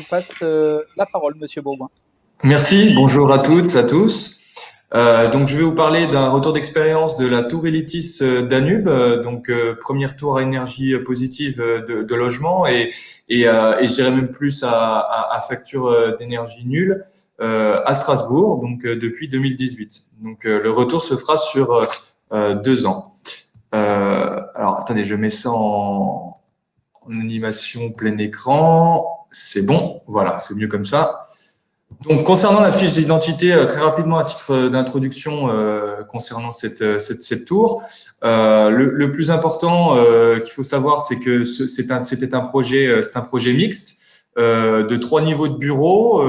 vous passe la parole, Monsieur Bourgoin. Merci, bonjour à toutes, à tous. Donc je vais vous parler d'un retour d'expérience de la tour Elitis Danube, première tour à énergie positive de logement et je dirais même plus à facture d'énergie nulle à Strasbourg, depuis 2018. Le retour se fera sur 2 ans. Alors attendez, je mets ça en animation plein écran. C'est bon, voilà, c'est mieux comme ça. Donc, concernant la fiche d'identité, très rapidement à titre d'introduction concernant cette tour, le plus important qu'il faut savoir, c'est que c'était un projet mixte de 3 niveaux de bureaux.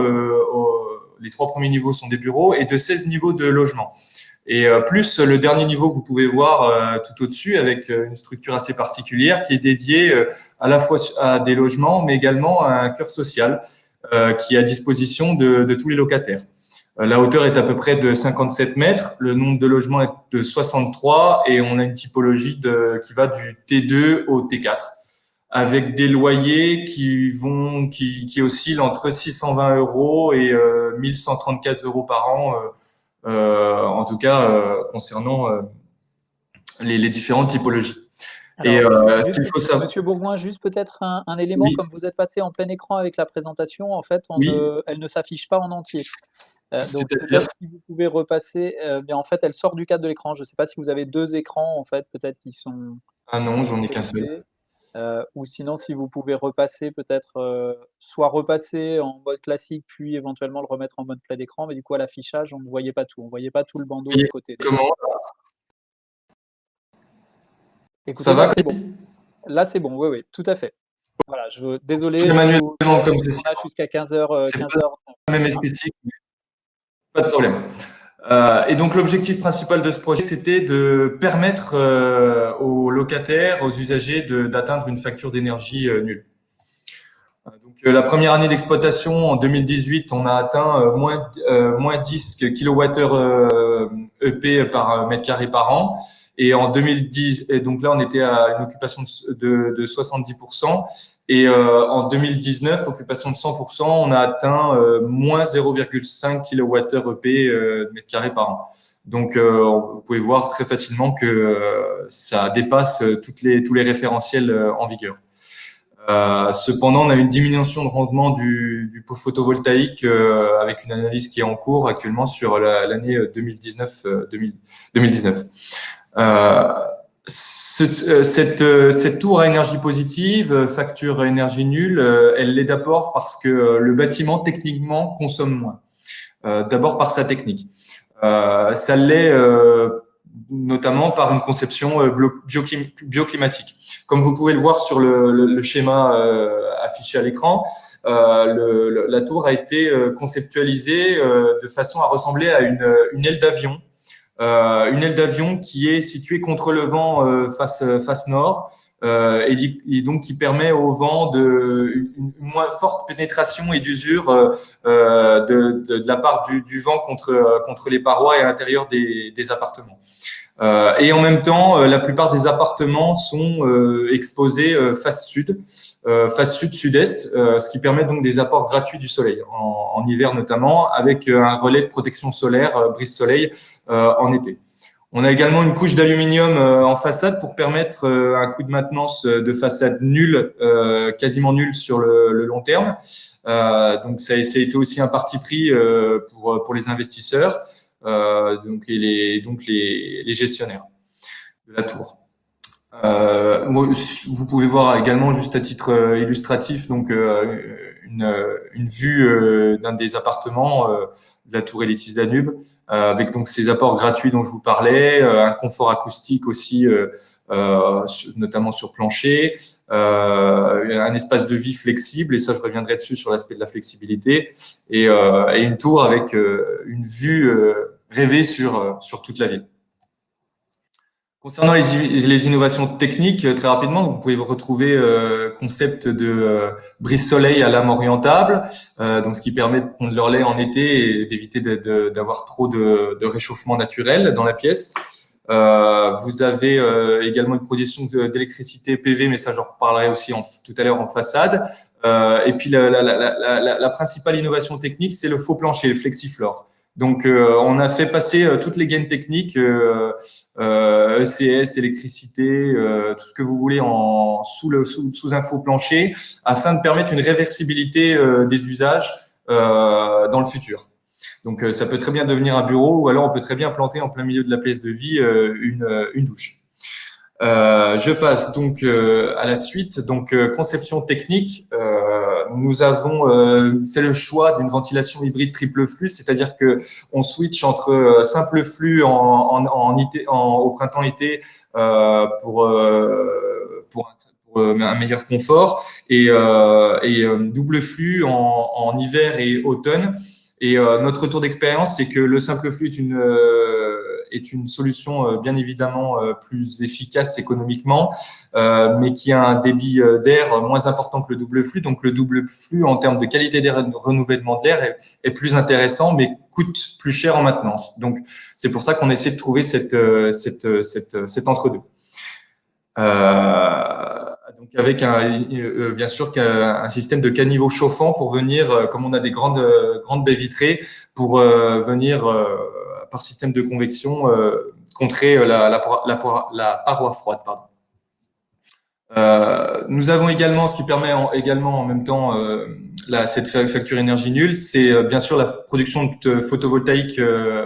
Les 3 premiers niveaux sont des bureaux et de 16 niveaux de logement. Et plus le dernier niveau que vous pouvez voir tout au-dessus avec une structure assez particulière qui est dédiée à la fois à des logements, mais également à un cœur social qui est à disposition de tous les locataires. La hauteur est à peu près de 57 mètres, le nombre de logements est de 63 et on a une typologie qui va du T2 au T4 avec des loyers qui oscillent entre 620 € et 1134 € par an, en tout cas concernant les différentes typologies. Alors, ce qu'il faut savoir, Monsieur Bourgoin, juste peut-être un élément, oui. Comme vous êtes passé en plein écran avec la présentation, en fait, elle ne s'affiche pas en entier. Donc peut-être si vous pouvez repasser, bien en fait, elle sort du cadre de l'écran. Je ne sais pas si vous avez 2 écrans, en fait, peut-être qui sont… Ah non, j'en ai qu'un seul. Ou sinon, si vous pouvez repasser peut-être, soit repasser en mode classique, puis éventuellement le remettre en mode plein écran, mais du coup, à l'affichage, on ne voyait pas tout. On ne voyait pas tout le bandeau de côté. Comment ? Écoutez, ça va c'est bon. Là, c'est bon, oui, tout à fait. Voilà, désolé, manuellement comme ceci. on a jusqu'à 15h. C'est pas la même esthétique, mais pas de problème. Et donc l'objectif principal de ce projet, c'était de permettre aux locataires, aux usagers d'atteindre une facture d'énergie nulle. Donc la première année d'exploitation, en 2018, on a atteint moins 10 kWh EP par mètre carré par an. Et en 2010, et donc là, on était à une occupation de 70%. Et en 2019, occupation de 100%, on a atteint moins 0,5 kWh EP de mètre carré par an. Donc, vous pouvez voir très facilement que ça dépasse tous les référentiels en vigueur. Cependant, on a une diminution de rendement du photovoltaïque avec une analyse qui est en cours actuellement sur l'année 2019. Cette tour à énergie positive, facture énergie nulle, elle l'est d'abord parce que le bâtiment techniquement consomme moins. D'abord par sa technique. Ça l'est notamment par une conception bioclimatique. Comme vous pouvez le voir sur le schéma affiché à l'écran, la tour a été conceptualisée de façon à ressembler à une aile d'avion. Une aile d'avion qui est située contre le vent face nord et donc qui permet au vent une moins forte pénétration et d'usure de la part du vent contre les parois et à l'intérieur des appartements. Et en même temps, la plupart des appartements sont exposés face sud-sud-est, ce qui permet donc des apports gratuits du soleil, en hiver notamment, avec un relais de protection solaire, brise-soleil, en été. On a également une couche d'aluminium en façade pour permettre un coût de maintenance de façade nul, quasiment nul sur le long terme. Donc ça a été aussi un parti pris pour les investisseurs. Donc les gestionnaires de la tour. Vous pouvez voir également, juste à titre illustratif, donc une vue d'un des appartements de la tour Elitis Danube, avec donc ces apports gratuits dont je vous parlais, un confort acoustique aussi, notamment sur plancher, un espace de vie flexible, et ça je reviendrai dessus sur l'aspect de la flexibilité, et une tour avec une vue rêvée sur toute la ville. Concernant les innovations techniques, très rapidement, vous pouvez retrouver concept de brise-soleil à lame orientable, donc ce qui permet de prendre leur lait en été et d'éviter d'avoir trop de réchauffement naturel dans la pièce. Vous avez également une production d'électricité PV, mais ça j'en reparlerai aussi tout à l'heure en façade. Et puis la principale innovation technique, c'est le faux plancher, le FlexiFloor. Donc, on a fait passer toutes les gaines techniques, ECS, électricité, tout ce que vous voulez sous un faux plancher, afin de permettre une réversibilité des usages dans le futur. Donc, ça peut très bien devenir un bureau, ou alors on peut très bien planter en plein milieu de la pièce de vie une douche. Je passe donc à la suite. Donc, conception technique. Nous avons fait le choix d'une ventilation hybride triple flux, c'est-à-dire que on switch entre simple flux au printemps-été pour un meilleur confort et double flux en hiver et automne. Et notre retour d'expérience, c'est que le simple flux est une solution bien évidemment plus efficace économiquement, mais qui a un débit d'air moins important que le double flux. Donc le double flux, en termes de qualité de renouvellement de l'air, est plus intéressant, mais coûte plus cher en maintenance. Donc c'est pour ça qu'on essaie de trouver cet entre-deux. Donc avec bien sûr un système de caniveau chauffant pour venir, comme on a des grandes baies vitrées, pour venir par système de convection contrer la paroi froide. Pardon. Nous avons également, ce qui permet également en même temps cette facture énergie nulle, c'est bien sûr la production de photovoltaïque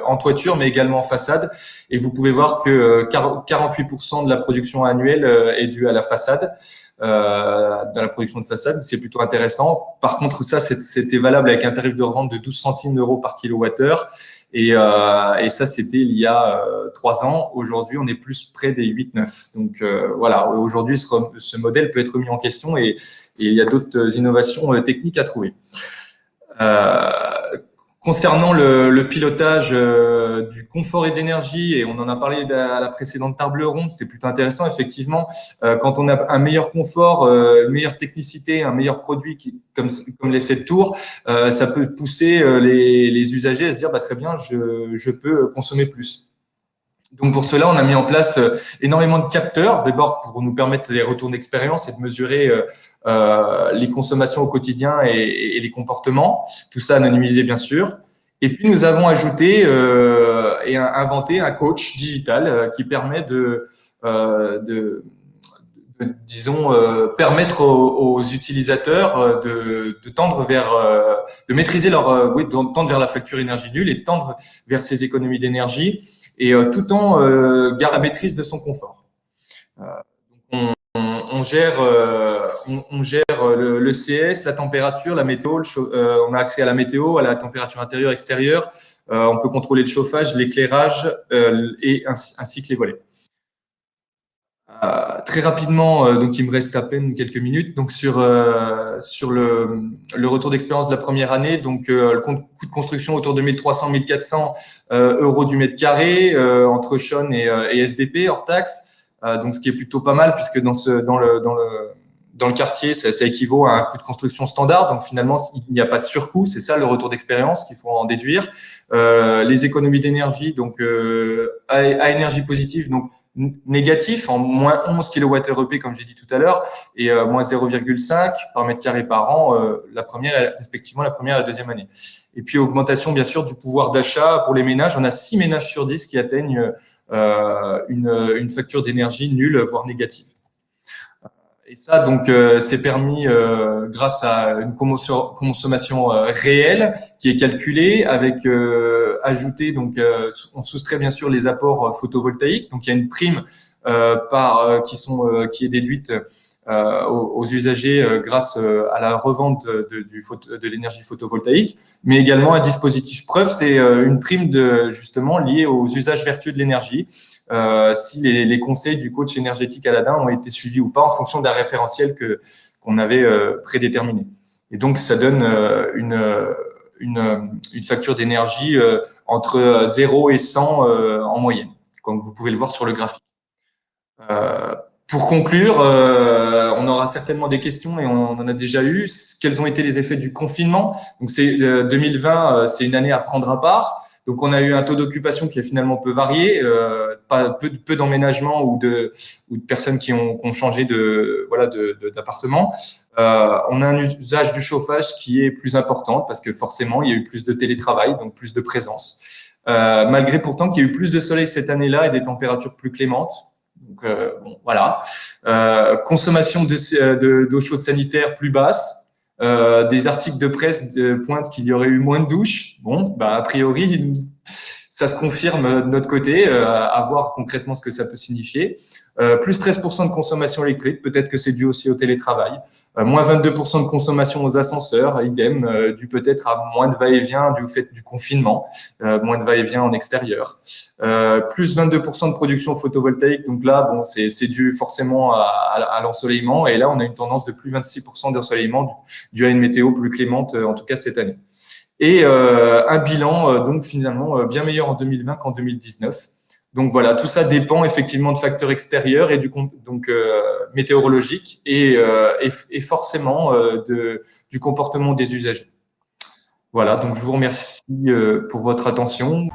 en toiture, mais également en façade. Et vous pouvez voir que 48% de la production annuelle est due à la façade, dans la production de façade. C'est plutôt intéressant. Par contre, ça, c'était valable avec un tarif de revente de 12 centimes d'euros par kilowattheure. Et ça, c'était il y a 3 ans. Aujourd'hui, on est plus près des 8-9. Donc voilà, aujourd'hui, ce modèle peut être mis en question et il y a d'autres innovations techniques à trouver. Concernant le pilotage du confort et de l'énergie, et on en a parlé à la précédente table ronde, c'est plutôt intéressant. Effectivement, quand on a un meilleur confort, une meilleure technicité, un meilleur produit comme l'essai de tour, ça peut pousser les usagers à se dire très bien, je peux consommer plus. Donc pour cela, on a mis en place énormément de capteurs, d'abord pour nous permettre des retours d'expérience et de mesurer les consommations au quotidien et les comportements, tout ça anonymisé bien sûr. Et puis nous avons ajouté et inventé un coach digital qui permet disons, permettre aux utilisateurs de tendre vers, de maîtriser de tendre vers la facture énergie nulle et de tendre vers ces économies d'énergie, et tout en gardant la maîtrise de son confort. On gère le CS, la température, la météo, on a accès à la météo, à la température intérieure, extérieure, on peut contrôler le chauffage, l'éclairage et ainsi que les volets. Très rapidement, donc il me reste à peine quelques minutes. Donc sur le retour d'expérience de la première année, donc le coût de construction autour de 1300-1400 euros du mètre carré entre Sean et SDP hors taxe. Donc ce qui est plutôt pas mal, puisque dans le quartier, ça équivaut à un coût de construction standard. Donc finalement, il n'y a pas de surcoût. C'est ça le retour d'expérience qu'il faut en déduire. Les économies d'énergie, donc à énergie positive, donc négatif, en moins 11 kWh comme j'ai dit tout à l'heure, et moins 0,5 par mètre carré par an, respectivement la première et la deuxième année. Et puis augmentation bien sûr du pouvoir d'achat pour les ménages. On a 6 ménages sur 10 qui atteignent une facture d'énergie nulle, voire négative. Et ça, donc, c'est permis grâce à une consommation réelle qui est calculée avec ajouté. Donc, on soustrait bien sûr les apports photovoltaïques. Donc, il y a une prime qui est déduite aux usagers grâce à la revente de l'énergie photovoltaïque, mais également un dispositif preuve, c'est une prime justement liée aux usages vertueux de l'énergie, si les conseils du coach énergétique Aladin ont été suivis ou pas en fonction d'un référentiel qu'on avait prédéterminé. Et donc ça donne une facture d'énergie entre 0 et 100 en moyenne, comme vous pouvez le voir sur le graphique. Pour conclure, on aura certainement des questions et on en a déjà eu. Quels ont été les effets du confinement? Donc, 2020, c'est une année à prendre à part. Donc, on a eu un taux d'occupation qui est finalement peu varié, peu d'emménagements ou de personnes qui ont changé d'appartement. On a un usage du chauffage qui est plus important parce que forcément, il y a eu plus de télétravail, donc plus de présence. Malgré pourtant qu'il y a eu plus de soleil cette année-là et des températures plus clémentes. Donc, voilà. Consommation d'eau chaude sanitaire plus basse. Des articles de presse pointent qu'il y aurait eu moins de douches. Bon, a priori, ça se confirme de notre côté, à voir concrètement ce que ça peut signifier. Plus 13% de consommation électrique, peut-être que c'est dû aussi au télétravail. Moins 22% de consommation aux ascenseurs, idem, dû peut-être à moins de va-et-vient du fait du confinement, moins de va-et-vient en extérieur. Plus 22% de production photovoltaïque, donc là, bon, c'est dû forcément à l'ensoleillement. Et là, on a une tendance de plus 26% d'ensoleillement dû à une météo plus clémente, en tout cas cette année. Et un bilan, donc finalement, bien meilleur en 2020 qu'en 2019. Donc voilà, tout ça dépend effectivement de facteurs extérieurs et météorologiques et forcément du comportement des usagers. Voilà, donc je vous remercie pour votre attention.